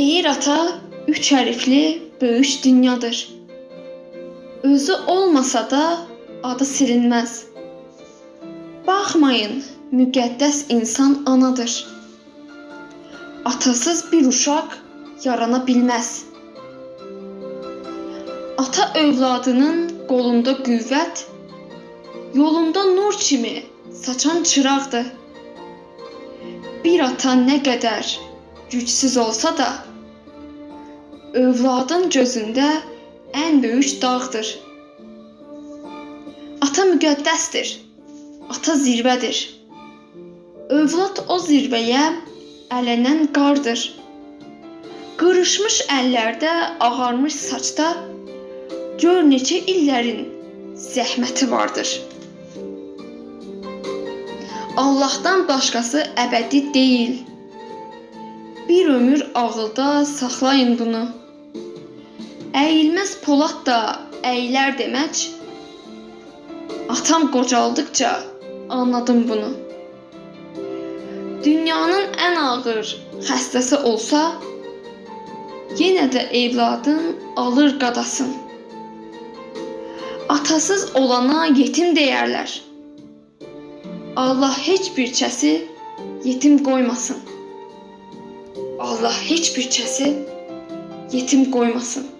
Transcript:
Deyir ata, 3 hərfli böyük dünyadır. Özü olmasa da adı silinməz. Baxmayın, müqəddəs insan anadır. Atasız bir uşaq yarana bilməz. Ata övladının qolunda qüvvət, yolunda nur kimi saçan çıraqdır. Bir ata nə qədər gücsüz olsa da, övladın gözündə ən böyük dağdır. Ata müqəddəsdir, ata zirvədir. Övlad o zirvəyə ələnən qardır. Qırışmış əllərdə, ağarmış saçda gör neçə illərin zəhməti vardır. Allahdan başqası əbədi deyil. Bir ömür ağılda saxlayın bunu. Əyilməz polad da əyilər demək. Atam qocaldıqca anladım bunu. Dünyanın ən ağır xəstəsi olsa, yenə də evladın alır qadasın. Atasız olana yetim deyərlər. Allah heç bir kəsi yetim qoymasın. Allah heç bir kəsi yetim qoymasın.